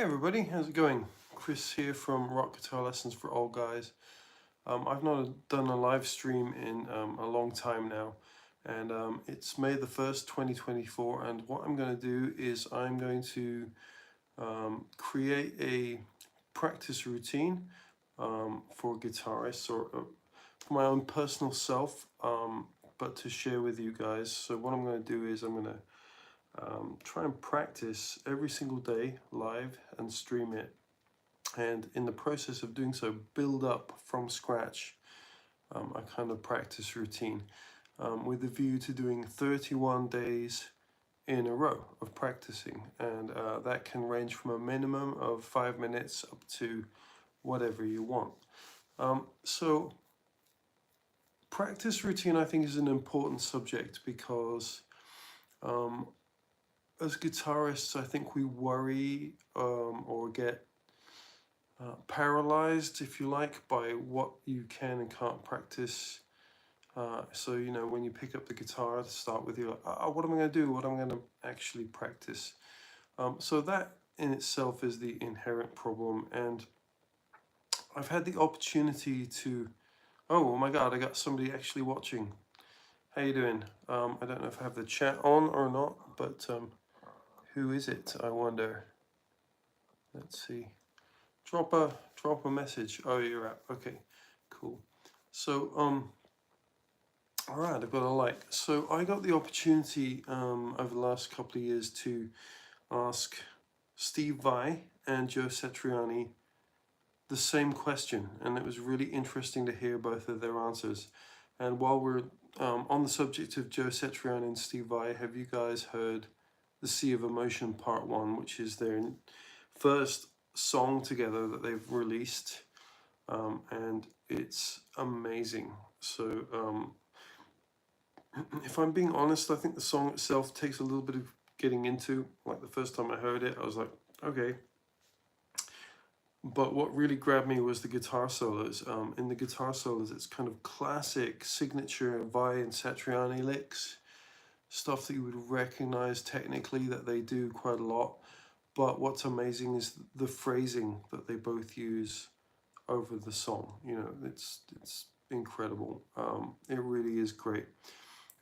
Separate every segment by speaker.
Speaker 1: Hey everybody, how's it going? Chris here from Rock Guitar Lessons for Old Guys. I've not done a live stream in a long time now, and it's May the 1st, 2024, and what I'm going to do is I'm going to create a practice routine for guitarists or for my own personal self, but to share with you guys. So what I'm going to do is I'm going to try and practice every single day live and stream it, and in the process of doing so build up from scratch a kind of practice routine with a view to doing 31 days in a row of practicing, and that can range from a minimum of 5 minutes up to whatever you want. So practice routine, I think, is an important subject because as guitarists, I think we worry or get paralyzed, if you like, by what you can and can't practice. So, you know, when you pick up the guitar to start with, you're like, oh, what am I going to do? What am I going to actually practice? So that in itself is the inherent problem. And I've had the opportunity to, oh my God, I got somebody actually watching. How you doing? I don't know if I have the chat on or not, but who is it, I wonder? Let's see. Drop a message. Oh, you're out. Okay, cool. So all right, I've got a like. So I got the opportunity over the last couple of years to ask Steve Vai and Joe Satriani the same question, and it was really interesting to hear both of their answers. And while we're on the subject of Joe Satriani and Steve Vai, have you guys heard The Sea of Emotion Part 1, which is their first song together that they've released, and it's amazing. So if I'm being honest, I think the song itself takes a little bit of getting into. Like the first time I heard it, I was like, okay. But what really grabbed me was the guitar solos. In the guitar solos, it's kind of classic signature Vai and Satriani licks, stuff that you would recognize technically that they do quite a lot. But what's amazing is the phrasing that they both use over the song. You know, it's incredible. It really is great.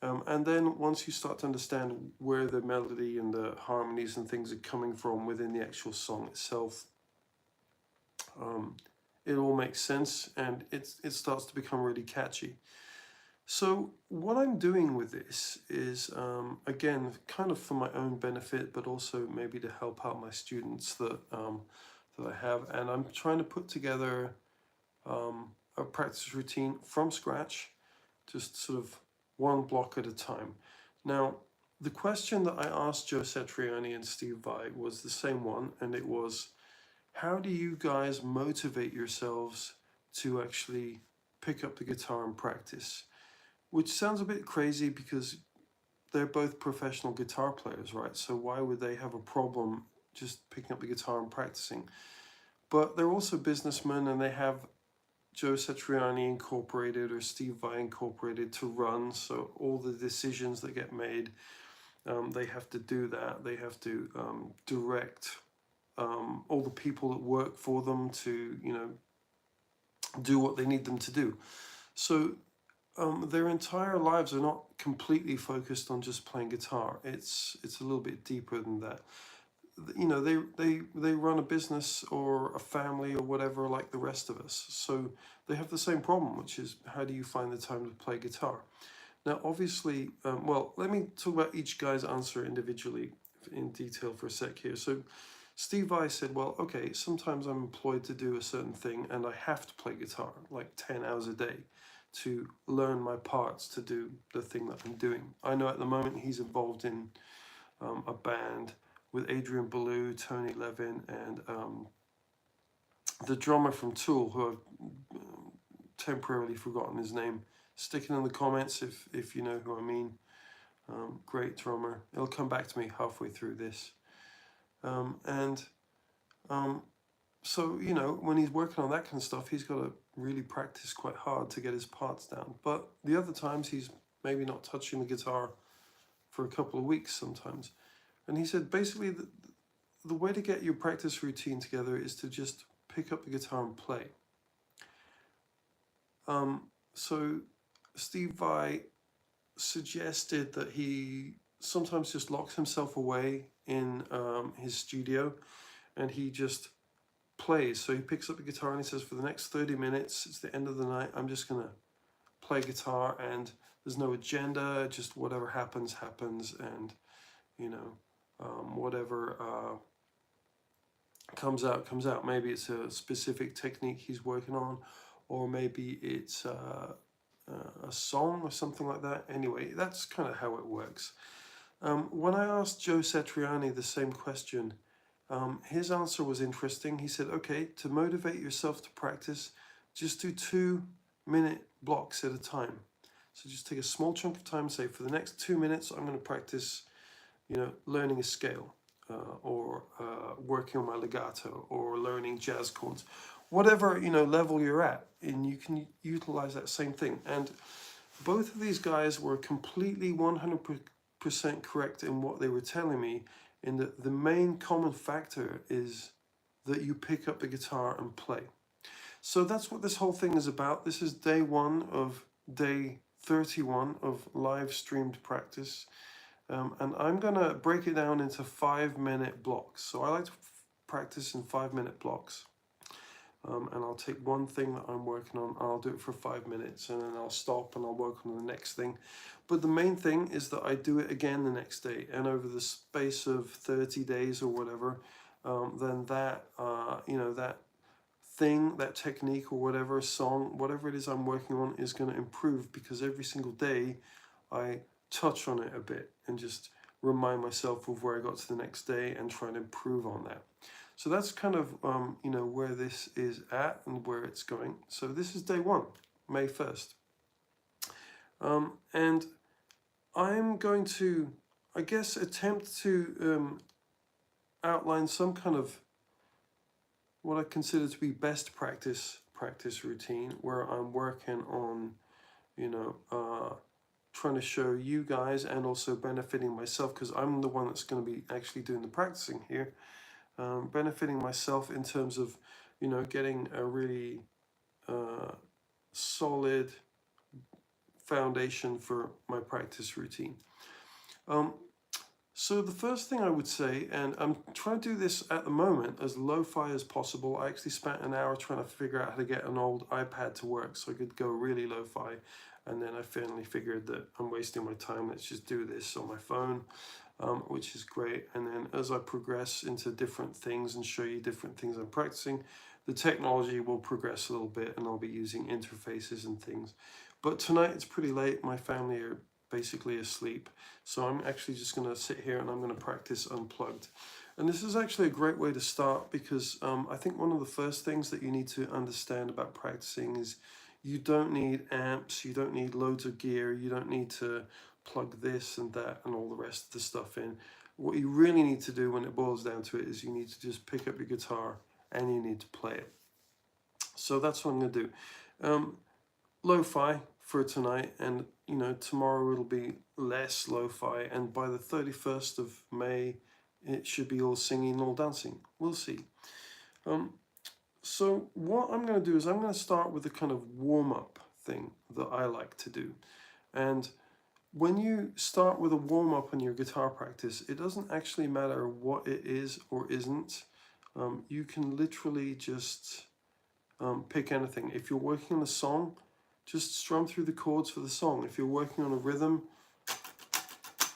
Speaker 1: And then once you start to understand where the melody and the harmonies and things are coming from within the actual song itself, it all makes sense, and it starts to become really catchy. So what I'm doing with this is, again, kind of for my own benefit, but also maybe to help out my students that I have, and I'm trying to put together a practice routine from scratch, just sort of one block at a time. Now, the question that I asked Joe Satriani and Steve Vai was the same one, and it was, how do you guys motivate yourselves to actually pick up the guitar and practice? Which sounds a bit crazy because they're both professional guitar players, right? So why would they have a problem just picking up the guitar and practicing? But they're also businessmen, and they have Joe Satriani Incorporated or Steve Vai Incorporated to run. So all the decisions that get made, they have to do that. They have to direct all the people that work for them to, you know, do what they need them to do. So their entire lives are not completely focused on just playing guitar. It's a little bit deeper than that. You know, they run a business or a family or whatever like the rest of us. So they have the same problem, which is, how do you find the time to play guitar? Now, obviously, well, let me talk about each guy's answer individually in detail for a sec here. So Steve Vai said, well, okay, sometimes I'm employed to do a certain thing and I have to play guitar like 10 hours a day to learn my parts to do the thing that I'm doing. I know at the moment he's involved in a band with Adrian Belew, Tony Levin, and the drummer from Tool, who I've temporarily forgotten his name. Stick it in the comments if you know who I mean. Great drummer. It'll come back to me halfway through this. So, you know, when he's working on that kind of stuff, he's got to really practice quite hard to get his parts down. But the other times, he's maybe not touching the guitar for a couple of weeks sometimes. And he said basically the way to get your practice routine together is to just pick up the guitar and play. So Steve Vai suggested that he sometimes just locks himself away in his studio and he just plays. So he picks up the guitar and he says, for the next 30 minutes, it's the end of the night, I'm just going to play guitar, and there's no agenda, just whatever happens, and, you know, whatever comes out. Maybe it's a specific technique he's working on, or maybe it's a song or something like that. Anyway, that's kind of how it works. When I asked Joe Satriani the same question, his answer was interesting. He said, okay, to motivate yourself to practice, just do 2-minute blocks at a time. So just take a small chunk of time, say for the next 2 minutes, I'm going to practice, you know, learning a scale, or working on my legato, or learning jazz chords, whatever, you know, level you're at, and you can utilize that same thing. And both of these guys were completely 100% correct in what they were telling me, in that the main common factor is that you pick up the guitar and play. So that's what this whole thing is about. This is day 1 of day 31 of live streamed practice. And I'm gonna break it down into 5-minute blocks. So I like to practice in 5-minute blocks. And I'll take one thing that I'm working on, and I'll do it for 5 minutes, and then I'll stop and I'll work on the next thing. But the main thing is that I do it again the next day, and over the space of 30 days or whatever, then that, you know, that thing, that technique or whatever, song, whatever it is I'm working on is going to improve, because every single day I touch on it a bit and just remind myself of where I got to the next day and try and improve on that. So that's kind of, you know, where this is at and where it's going. So this is day 1, May 1st. And I'm going to, I guess, attempt to outline some kind of what I consider to be best practice routine, where I'm working on, you know, trying to show you guys and also benefiting myself, because I'm the one that's going to be actually doing the practicing here. Benefiting myself in terms of, you know, getting a really solid foundation for my practice routine. So the first thing I would say, and I'm trying to do this at the moment as lo-fi as possible. I actually spent an hour trying to figure out how to get an old iPad to work so I could go really lo-fi, and then I finally figured that I'm wasting my time, let's just do this on my phone. Which is great. And then as I progress into different things and show you different things I'm practicing, the technology will progress a little bit, and I'll be using interfaces and things. But tonight it's pretty late. My family are basically asleep. So I'm actually just going to sit here and I'm going to practice unplugged. And this is actually a great way to start, because I think one of the first things that you need to understand about practicing is you don't need amps, you don't need loads of gear, you don't need to plug this and that and all the rest of the stuff in. What you really need to do when it boils down to it is you need to just pick up your guitar and you need to play it. So that's what I'm going to do. Lo-fi for tonight, and you know, tomorrow it'll be less lo-fi, and by the 31st of May it should be all singing, all dancing. We'll see. So what I'm going to do is I'm going to start with a kind of warm-up thing that I like to do. And when you start with a warm-up on your guitar practice, it doesn't actually matter what it is or isn't. You can literally just pick anything. If you're working on a song, just strum through the chords for the song. If you're working on a rhythm,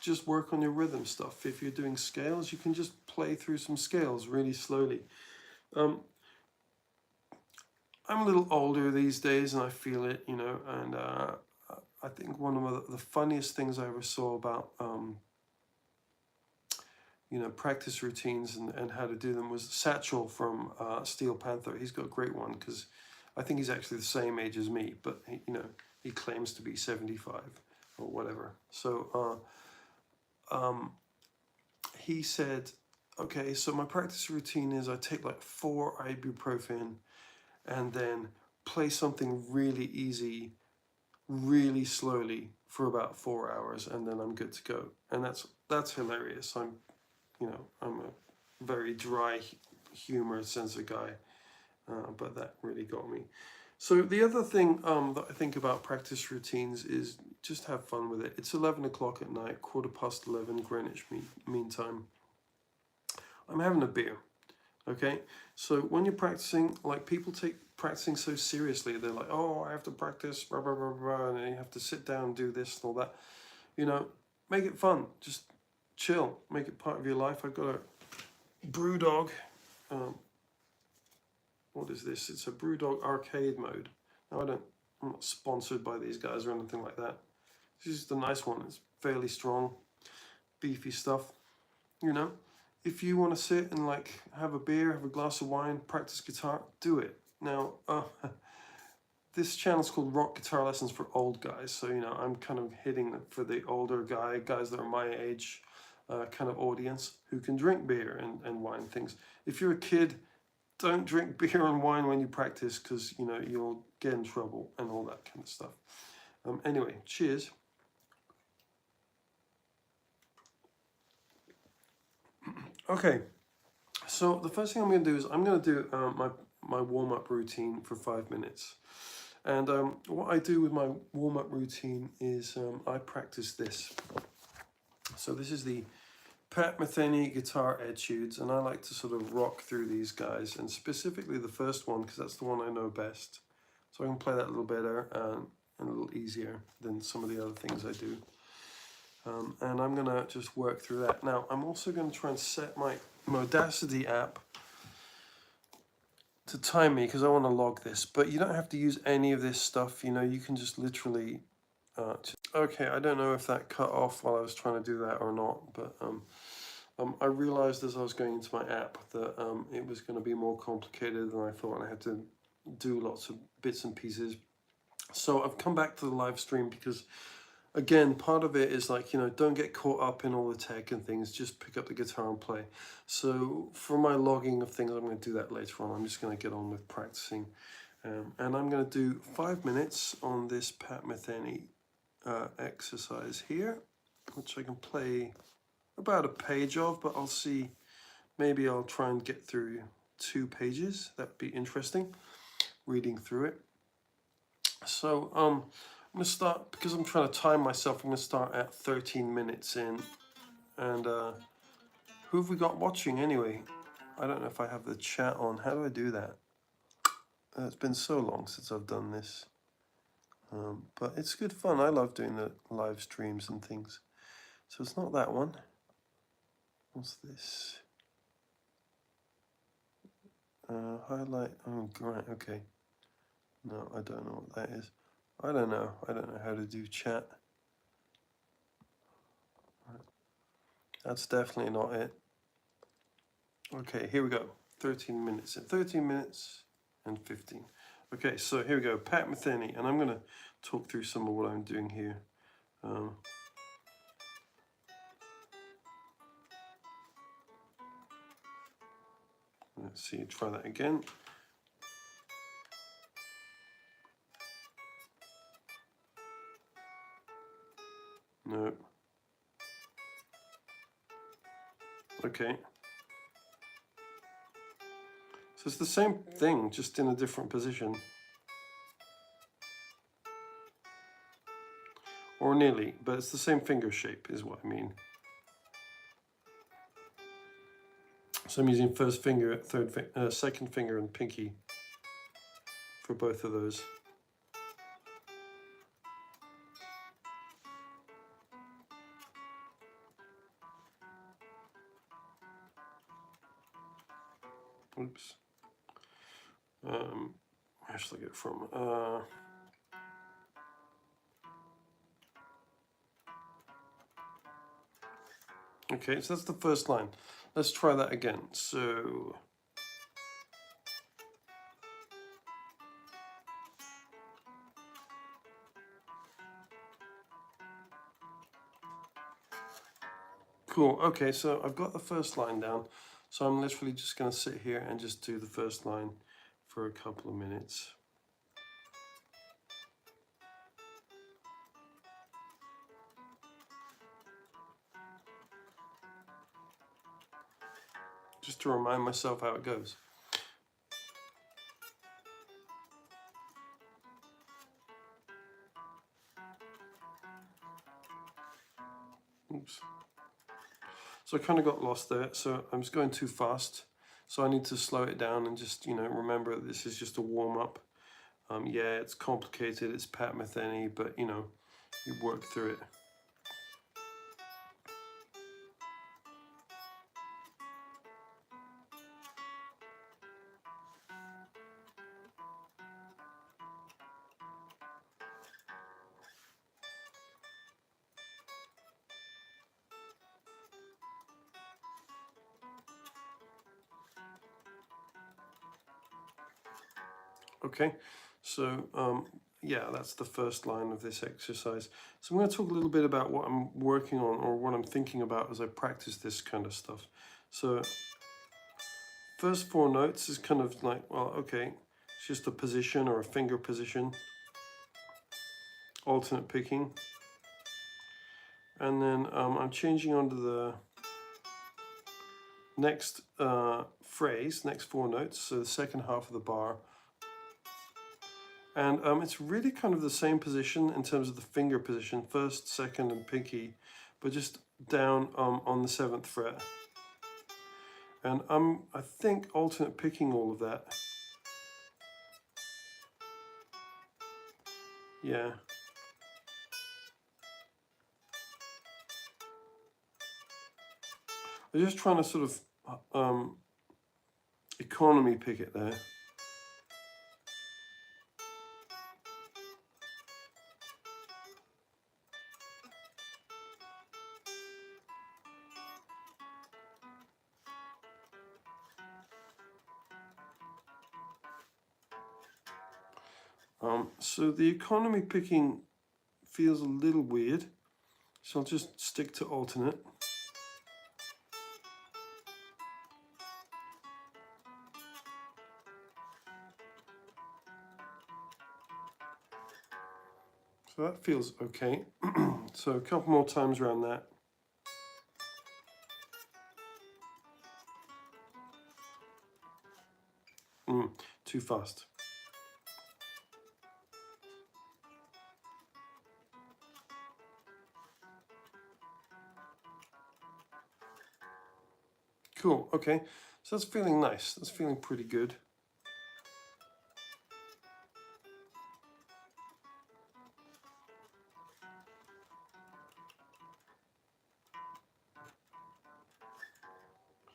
Speaker 1: just work on your rhythm stuff. If you're doing scales, you can just play through some scales really slowly. I'm a little older these days and I feel it, you know, and I think one of the funniest things I ever saw about, you know, practice routines and how to do them was Satchel from Steel Panther. He's got a great one, because I think he's actually the same age as me, but he, you know, he claims to be 75 or whatever. So he said, okay, so my practice routine is I take like 4 ibuprofen and then play something really easy, really slowly for about 4 hours, and then I'm good to go. And that's hilarious. I'm a very dry humor sense of guy, but that really got me. So the other thing that I think about practice routines is just have fun with it. It's 11 o'clock at night, 11:15 Greenwich mean time. I'm having a beer, okay? So when you're practicing, like people take practicing so seriously. They're like, oh, I have to practice, blah, blah, blah, blah, and you have to sit down and do this and all that. You know, make it fun. Just chill. Make it part of your life. I've got a Brewdog. What is this? It's a Brewdog arcade mode. Now I'm not sponsored by these guys or anything like that. This is the nice one. It's fairly strong, beefy stuff. You know, if you want to sit and like have a beer, have a glass of wine, practice guitar, do it. Now, this channel's called Rock Guitar Lessons for Old Guys. So, you know, I'm kind of hitting for the older guys that are my age kind of audience who can drink beer and wine things. If you're a kid, don't drink beer and wine when you practice because, you know, you'll get in trouble and all that kind of stuff. Anyway, cheers. Okay, so the first thing I'm going to do is I'm going to do my warm-up routine for 5 minutes. And what I do with my warm-up routine is I practice this. So this is the Pat Metheny Guitar Etudes, and I like to sort of rock through these guys, and specifically the first one because that's the one I know best. So I can play that a little better and a little easier than some of the other things I do. And I'm going to just work through that. Now, I'm also going to try and set my Audacity app to time me because I want to log this. But you don't have to use any of this stuff. You know, you can just literally... okay, I don't know if that cut off while I was trying to do that or not. But I realized as I was going into my app that it was going to be more complicated than I thought. And I had to do lots of bits and pieces. So I've come back to the live stream because... again, part of it is like, you know, don't get caught up in all the tech and things, just pick up the guitar and play. So for my logging of things, I'm going to do that later on. I'm just going to get on with practicing. And I'm going to do 5 minutes on this Pat Metheny exercise here, which I can play about a page of, but I'll see, maybe I'll try and get through 2 pages. That'd be interesting, reading through it. So, I'm going to start, because I'm trying to time myself, I'm going to start at 13 minutes in. And who have we got watching anyway? I don't know if I have the chat on. How do I do that? It's been so long since I've done this. But it's good fun. I love doing the live streams and things. So it's not that one. What's this? Highlight. Oh, great. Okay. No, I don't know what that is. I don't know how to do chat. That's definitely not it. Okay, here we go. 13 minutes. 13 minutes and 15. Okay, so here we go. Pat Metheny, and I'm going to talk through some of what I'm doing here. Let's see, try that again. No. Okay. So it's the same thing, just in a different position. Or nearly, but it's the same finger shape is what I mean. So I'm using first finger, second finger and pinky for both of those. Oops. Where should I get it from? Okay, so that's the first line. Let's try that again. So... cool, okay, so I've got the first line down. So I'm literally just going to sit here and just do the first line for a couple of minutes. just to remind myself how it goes. Oops. So I kind of got lost there. So I'm just going too fast. So I need to slow it down and just, you know, remember this is just a warm up. Yeah, it's complicated. It's Pat Metheny, but you know, you work through it. Okay, so yeah, that's the first line of this exercise. So I'm going to talk a little bit about what I'm working on or what I'm thinking about as I practice this kind of stuff. So first 4 notes is kind of like, well, okay, it's just a position or a finger position, alternate picking. And then I'm changing onto the next phrase, next 4 notes, so the second half of the bar. And it's really kind of the same position in terms of the finger position, first, second, and pinky, but just down on the 7th fret. And I think alternate picking all of that. Yeah. I'm just trying to sort of economy pick it there. So the economy picking feels a little weird, so I'll just stick to alternate. So that feels okay. So a couple more times around that. Too fast. Cool, okay. So that's feeling nice. That's feeling pretty good.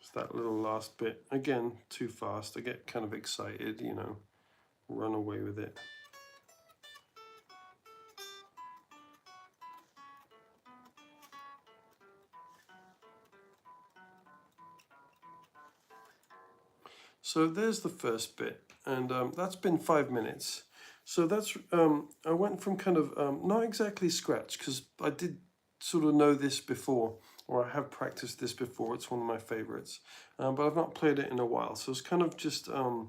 Speaker 1: Just that little last bit. Again, too fast. I get kind of excited, you know, run away with it. So there's the first bit, and that's been 5 minutes. So that's, I went from kind of, not exactly scratch, because I did sort of know this before, or I have practiced this before. It's one of my favorites, but I've not played it in a while. So it's kind of just, I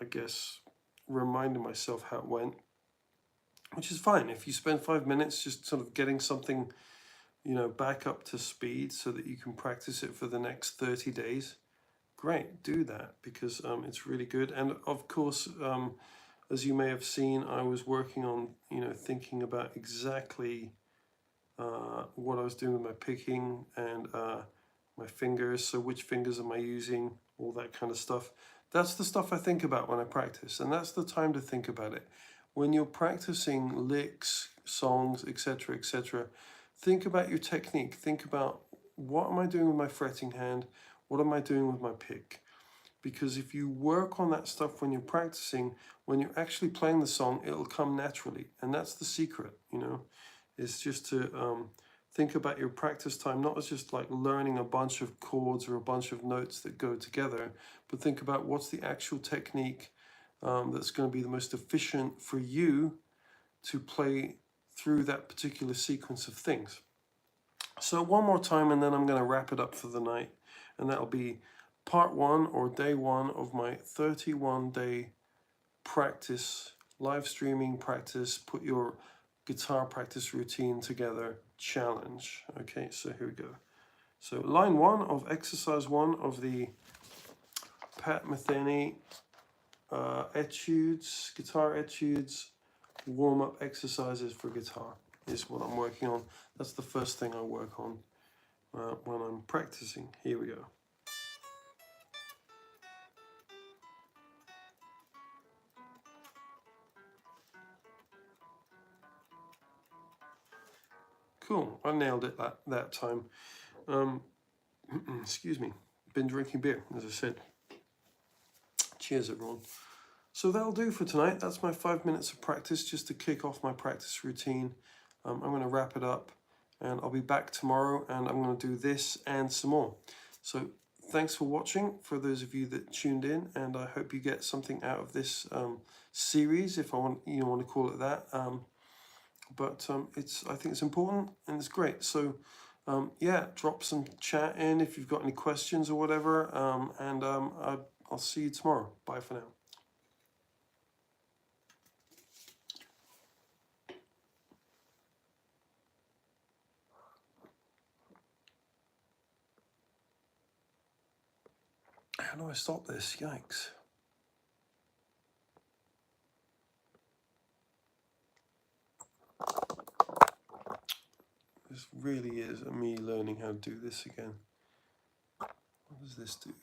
Speaker 1: guess, reminding myself how it went, which is fine. If you spend 5 minutes just sort of getting something, you know, back up to speed so that you can practice it for the next 30 days, great, do that, because it's really good. And of course, as you may have seen, I was working on, you know, thinking about exactly what I was doing with my picking and my fingers. So which fingers am I using, all that kind of stuff. That's the stuff I think about when I practice, and that's the time to think about it. When you're practicing licks, songs, etc., etc., think about your technique. Think about, what am I doing with my fretting hand? What am I doing with my pick? Because if you work on that stuff when you're practicing, when you're actually playing the song, it'll come naturally. And that's the secret, you know, is just to think about your practice time, not as just like learning a bunch of chords or a bunch of notes that go together, but think about what's the actual technique that's going to be the most efficient for you to play through that particular sequence of things. So one more time, and then I'm going to wrap it up for the night, and that'll be part 1 or day 1 of my 31-day practice, live streaming practice, put your guitar practice routine together challenge. Okay, so here we go. So line 1 of exercise 1 of the Pat Metheny etudes, guitar etudes, warm-up exercises for guitar is what I'm working on. That's the first thing I work on when I'm practicing. Here we go. Cool, I nailed it that time. Excuse me, been drinking beer, as I said. Cheers, everyone. So that'll do for tonight. That's my 5 minutes of practice just to kick off my practice routine. I'm going to wrap it up and I'll be back tomorrow and I'm going to do this and some more. So thanks for watching for those of you that tuned in, and I hope you get something out of this series, if you want to call it that. I think it's important and it's great. So yeah, drop some chat in if you've got any questions or whatever, and I'll see you tomorrow. Bye for now. How do I stop this? Yikes. This really is me learning how to do this again. What does this do?